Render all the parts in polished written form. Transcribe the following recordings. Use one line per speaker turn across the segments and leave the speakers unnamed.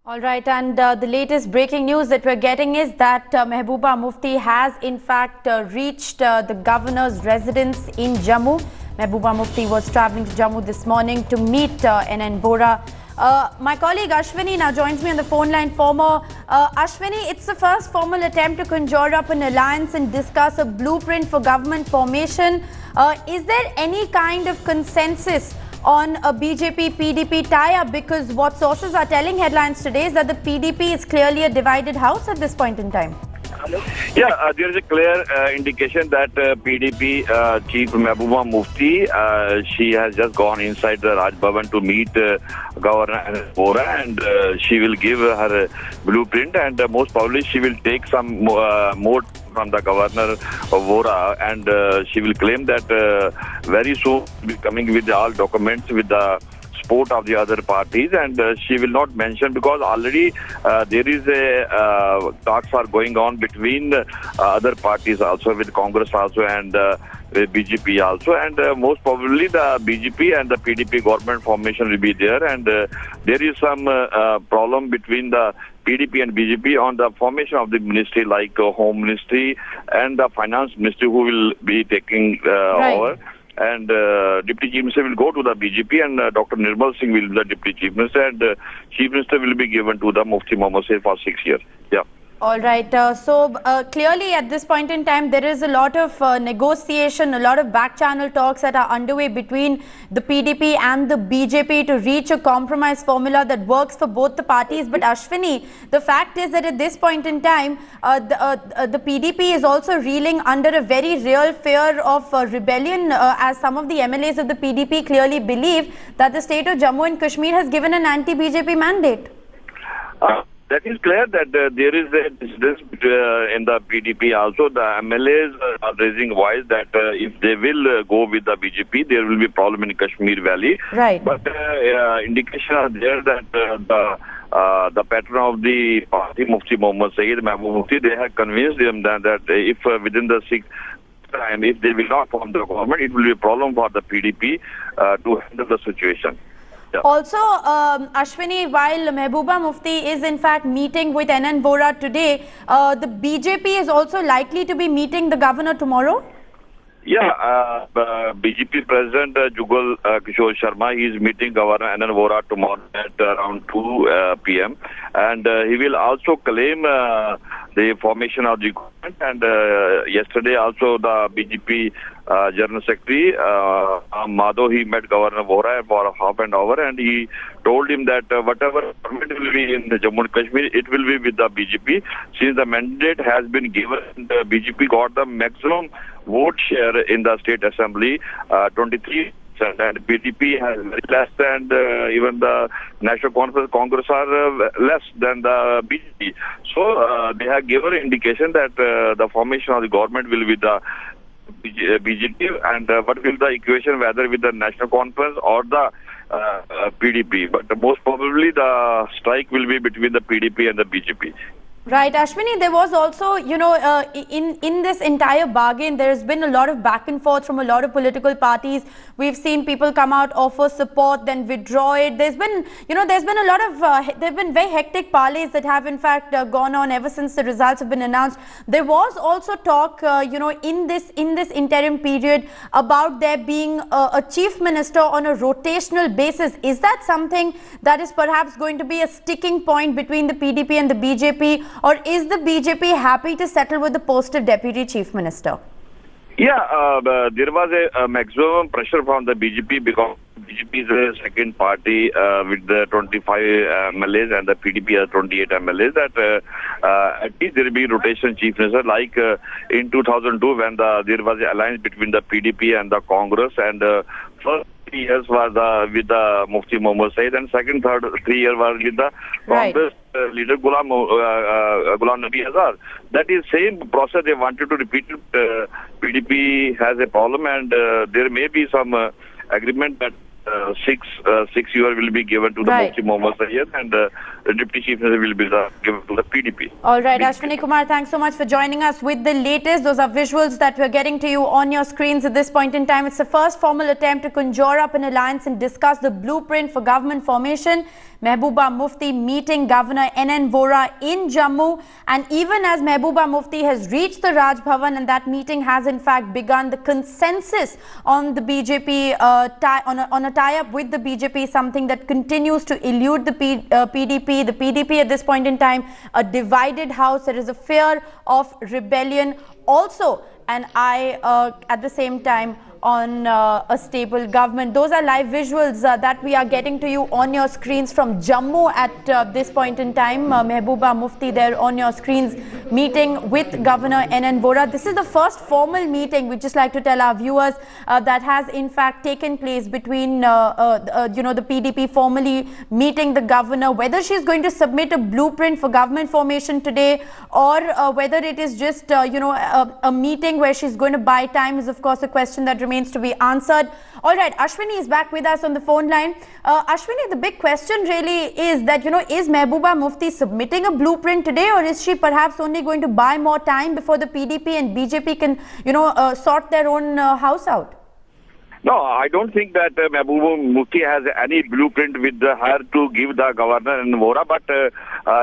All right, and the latest breaking news that we're getting is that Mehbooba Mufti has in fact reached the governor's residence in Jammu. Mehbooba Mufti was travelling to Jammu this morning to meet NN Vohra. My colleague Ashwini now joins me on the phone line. Ashwini, it's the first formal attempt to conjure up an alliance and discuss a blueprint for government formation. Is there any kind of consensus on a BJP-PDP tie-up? Because what sources are telling headlines today is that the PDP is clearly a divided house at this point in time.
Yeah, there is a clear indication that PDP Chief Mehbooba Mufti, she has just gone inside the Raj Bhavan to meet Governor NN Vohra, and she will give her blueprint, and most probably she will take some more from the Governor Vohra, and she will claim that very soon will be coming with all documents with the support of the other parties, and she will not mention, because already there is a talks are going on between other parties also, with Congress also, and with BJP also, and most probably the BJP and the PDP government formation will be there, and there is some problem between the PDP and BJP on the formation of the ministry, like Home Ministry and the Finance Ministry, who will be taking over. And Deputy Chief Minister will go to the BJP, and Dr. Nirmal Singh will be the Deputy Chief Minister, and Chief Minister will be given to the Mufti Mohammad Saif for 6 years. Yeah.
All right. So clearly at this point in time, there is a lot of negotiation, a lot of back-channel talks that are underway between the PDP and the BJP to reach a compromise formula that works for both the parties. But Ashwini, the fact is that at this point in time, the PDP is also reeling under a very real fear of rebellion, as some of the MLAs of the PDP clearly believe that the state of Jammu and Kashmir has given an anti-BJP mandate.
That is clear that there is a dissent in the PDP also. The MLAs are raising voice that if they will go with the BJP, there will be problem in Kashmir Valley.
Right.
But indication are there that the patron of the party, Mufti Mohammad Sayyid Mehbooba Mufti, they have convinced them that if within the 6 time, if they will not form the government, it will be a problem for the PDP to handle the situation. Yeah.
Also, Ashwini, while Mehbooba Mufti is in fact meeting with NN Vohra today, the BJP is also likely to be meeting the governor tomorrow?
Yeah, BJP President Jugal Kishore Sharma, he is meeting Governor NN Vohra tomorrow at around 2 p.m. And he will also claim the formation of the government. And yesterday also the BJP General Secretary Madhav, he met Governor Vohra for half an hour, and he told him that whatever government will be in the Jammu and Kashmir, it will be with the BJP. Since the mandate has been given, the BJP got the maximum vote share in the state assembly, 23%, and PDP has very less, and even the National Congress are less than the BJP. So they have given an indication that the formation of the government will be the BJP, and what will the equation, whether with the National Conference or the PDP. But most probably the strike will be between the PDP and the BJP.
Right, Ashwini, there was also, in this entire bargain, there has been a lot of back and forth from a lot of political parties. We've seen people come out, offer support, then withdraw it. There's been, there's been a lot of, there have been very hectic parleys that have in fact gone on ever since the results have been announced. There was also talk, in this interim period about there being a chief minister on a rotational basis. Is that something that is perhaps going to be a sticking point between the PDP and the BJP? Or is the BJP happy to settle with the post of Deputy Chief Minister?
Yeah, there was a maximum pressure from the BJP, because BJP is a second party with the 25 MLAs and the PDP has 28 MLAs, that at least there will be rotation chief minister, like in 2002 when there was an alliance between the PDP and the Congress, and first 3 years was with the Mufti Mohammad Sayyid, and second, third, 3 years was with the Congress leader Ghulam Nabi Azad. That is same process they wanted to repeat it. PDP has a problem, and there may be some agreement that 6 years will be given to the Mufti Mohammad Sayyid, and the Deputy Chief Minister will be given to the PDP.
All right, Ashwini Kumar, thanks so much for joining us with the latest. Those are visuals that we're getting to you on your screens at this point in time. It's the first formal attempt to conjure up an alliance and discuss the blueprint for government formation. Mehbooba Mufti meeting Governor NN Vohra in Jammu, and even as Mehbooba Mufti has reached the Raj Bhavan, and that meeting has in fact begun, the consensus on the BJP on a tie-up with the BJP, something that continues to elude the PDP. The PDP at this point in time, a divided house. There is a fear of rebellion also, and at the same time on a stable government. Those are live visuals that we are getting to you on your screens from Jammu at this point in time. Mehbooba Mufti there on your screens meeting with Governor NN Vohra. This is the first formal meeting, we'd just like to tell our viewers, that has in fact taken place between the PDP formally meeting the governor. Whether she's going to submit a blueprint for government formation today, or whether it is just a meeting where she's going to buy time, is of course a question that remains to be answered. All right, Ashwini is back with us on the phone line. Ashwini, the big question really is that, is Mehbooba Mufti submitting a blueprint today, or is she perhaps only going to buy more time before the PDP and BJP can, sort their own house out?
No, I don't think that Mehbooba Mufti has any blueprint with her to give the Governor NN Vohra, but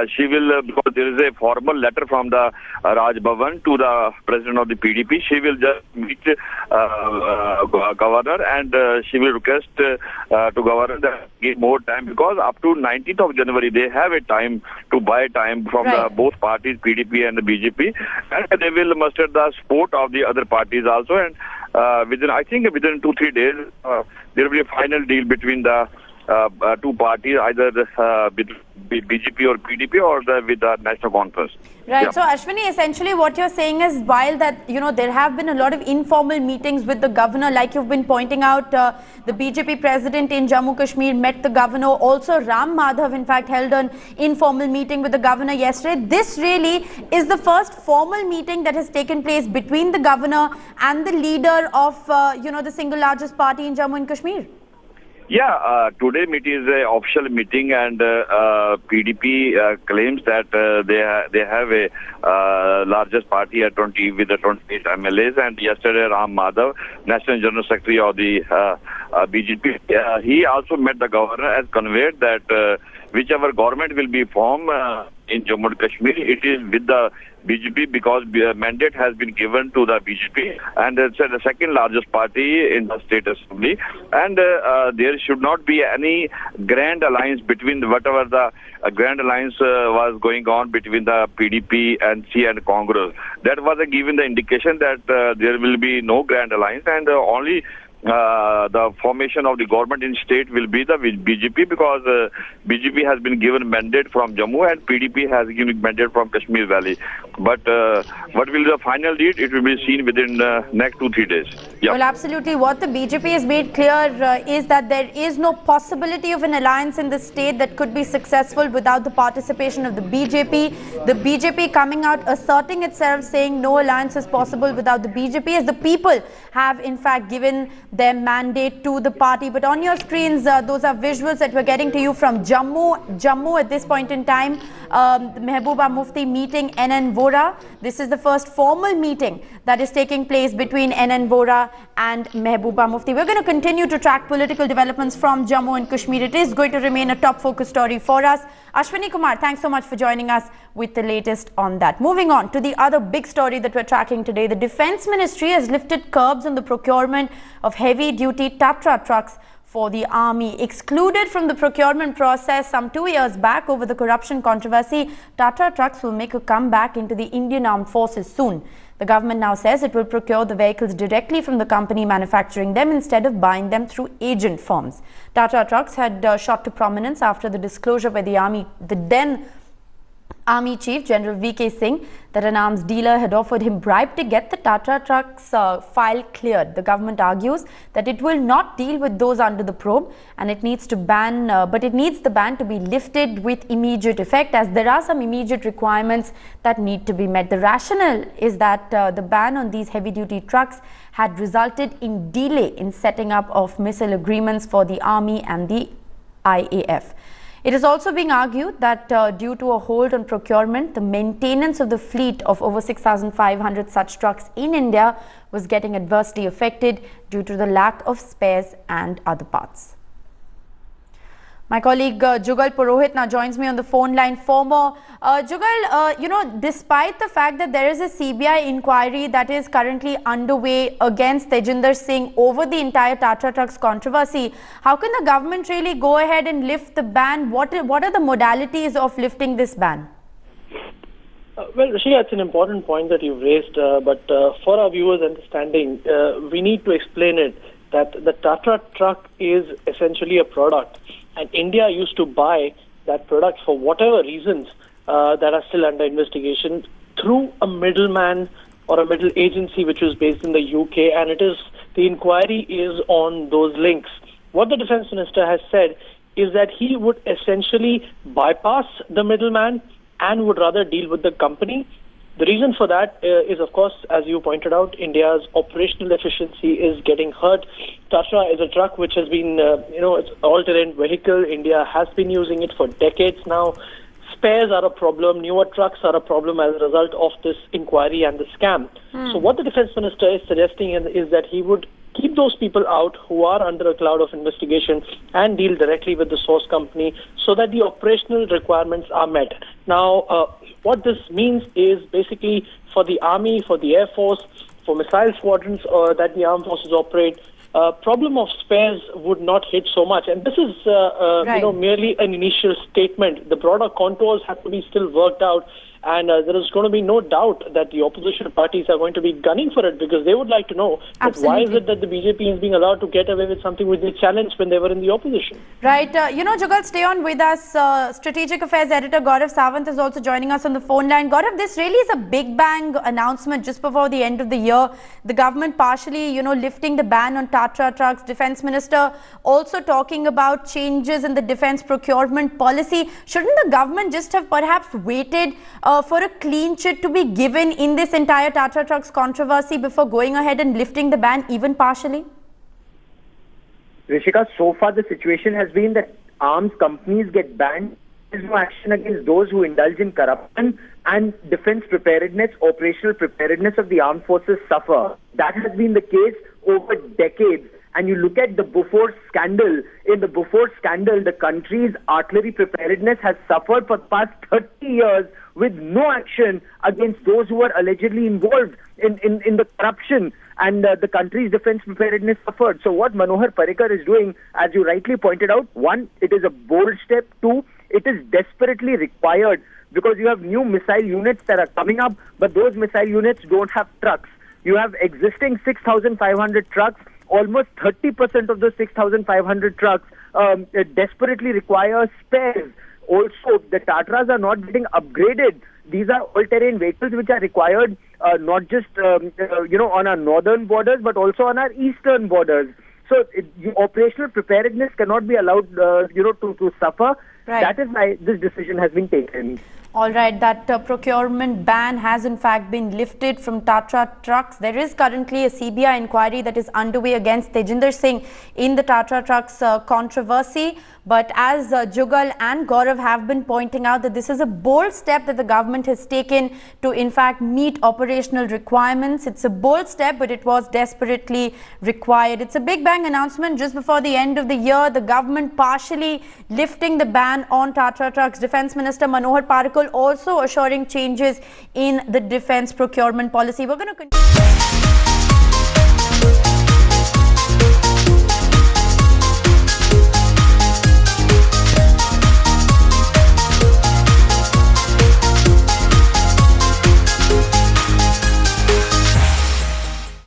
she will, because there is a formal letter from the Raj Bhavan to the President of the PDP, she will just meet Governor, and she will request to Governor that give more time, because up to 19th of January they have a time to buy time from the both parties, PDP and the BJP, and they will muster the support of the other parties also, and within 2-3 days, there will be a final deal between the two parties, either with BJP or PDP, or with the National Conference.
Right.
Yeah.
So, Ashwini, essentially what you're saying is, while that, there have been a lot of informal meetings with the governor, like you've been pointing out, the BJP president in Jammu Kashmir met the governor. Also, Ram Madhav, in fact, held an informal meeting with the governor yesterday. This really is the first formal meeting that has taken place between the governor and the leader of, the single largest party in Jammu and Kashmir.
Yeah, today meet is an official meeting, and PDP claims that they have a largest party at 20 with the 28 MLAs. And yesterday, Ram Madhav, National General Secretary of the BJP, he also met the governor and conveyed that whichever government will be formed in Jammu and Kashmir, it is with the BJP, because mandate has been given to the BJP, and it's the second largest party in the state assembly, and there should not be any grand alliance between whatever the grand alliance was going on between the PDP, NC and Congress. That was given the indication that there will be no grand alliance, and only the formation of the government in state will be the BJP, because BJP has been given mandate from Jammu and PDP has given mandate from Kashmir Valley. But what will the final deed? It will be seen within next 2-3 days. Yeah.
Well, absolutely. What the BJP has made clear is that there is no possibility of an alliance in the state that could be successful without the participation of the BJP. The BJP coming out asserting itself, saying no alliance is possible without the BJP, as the people have in fact given their mandate to the party. But on your screens, those are visuals that we're getting to you from Jammu at this point in time. The Mehbooba Mufti meeting NN Vohra. This is the first formal meeting that is taking place between NN Vohra and Mehbooba Mufti. We're going to continue to track political developments from Jammu and Kashmir. It is going to remain a top focus story for us. Ashwini Kumar, thanks so much for joining us with the latest on that. Moving on to the other big story that we're tracking today. The Defence Ministry has lifted curbs on the procurement of heavy-duty Tata trucks for the army. Excluded from the procurement process some 2 years back over the corruption controversy, Tata trucks will make a comeback into the Indian Armed Forces soon. The government now says it will procure the vehicles directly from the company manufacturing them instead of buying them through agent firms. Tata trucks had shot to prominence after the disclosure by the then Army Chief General V.K. Singh that an arms dealer had offered him bribe to get the Tata trucks file cleared. The government argues that it will not deal with those under the probe, and it needs to ban, but it needs the ban to be lifted with immediate effect, as there are some immediate requirements that need to be met. The rationale is that the ban on these heavy-duty trucks had resulted in delay in setting up of missile agreements for the Army and the IAF. It is also being argued that due to a hold on procurement, the maintenance of the fleet of over 6,500 such trucks in India was getting adversely affected due to the lack of spares and other parts. My colleague Jugal Purohit now joins me on the phone line for more. Jugal, despite the fact that there is a CBI inquiry that is currently underway against Tejinder Singh over the entire Tata Trucks controversy, how can the government really go ahead and lift the ban? What are the modalities of lifting this ban?
Well, Rishika, it's an important point that you've raised, but for our viewers' understanding, we need to explain it that the Tata truck is essentially a product. And India used to buy that product for whatever reasons that are still under investigation through a middleman or a middle agency which was based in the UK, and the inquiry is on those links. What the Defence Minister has said is that he would essentially bypass the middleman and would rather deal with the company. The reason for that is, of course, as you pointed out, India's operational efficiency is getting hurt. Tata is a truck which has been, it's an all-terrain vehicle. India has been using it for decades now. Spares are a problem. Newer trucks are a problem as a result of this inquiry and the scam. So what the Defence Minister is suggesting is that he would keep those people out who are under a cloud of investigation and deal directly with the source company so that the operational requirements are met. Now, what this means is basically for the Army, for the Air Force, for missile squadrons that the armed forces operate, problem of spares would not hit so much. And this is, merely an initial statement. The broader contours have to be still worked out. And there is going to be no doubt that the opposition parties are going to be gunning for it because they would like to know that why is it that the BJP is being allowed to get away with something which they challenged when they were in the opposition.
Right. Jugal, stay on with us. Strategic Affairs Editor Gaurav Sawant is also joining us on the phone line. Gaurav, this really is a big bang announcement just before the end of the year. The government partially, lifting the ban on Tata trucks. Defence Minister also talking about changes in the defence procurement policy. Shouldn't the government just have perhaps waited for a clean chit to be given in this entire Tata Trucks controversy before going ahead and lifting the ban even partially?
Rishika, so far the situation has been that arms companies get banned. There is no action against those who indulge in corruption, and defense preparedness, operational preparedness of the armed forces suffer. That has been the case over decades. And you look at the Bofors scandal. In the Bofors scandal, the country's artillery preparedness has suffered for the past 30 years with no action against those who were allegedly involved in the corruption. And the country's defense preparedness suffered. So what Manohar Parrikar is doing, as you rightly pointed out, one, it is a bold step. Two, it is desperately required because you have new missile units that are coming up, but those missile units don't have trucks. You have existing 6,500 trucks. Almost 30% of those 6,500 trucks desperately require spares. Also, the Tatas are not getting upgraded. These are all-terrain vehicles which are required not just on our northern borders but also on our eastern borders. So operational preparedness cannot be allowed to suffer.
Right.
That is why this decision has been taken.
All right, that procurement ban has in fact been lifted from Tata Trucks. There is currently a CBI inquiry that is underway against Tejinder Singh in the Tata Trucks controversy. But as Jugal and Gaurav have been pointing out, that this is a bold step that the government has taken to in fact meet operational requirements. It's a bold step, but it was desperately required. It's a big bang announcement just before the end of the year. The government partially lifting the ban on Tata Trucks. Defence Minister Manohar Parrikar also assuring changes in the defence procurement policy. We're going to continue.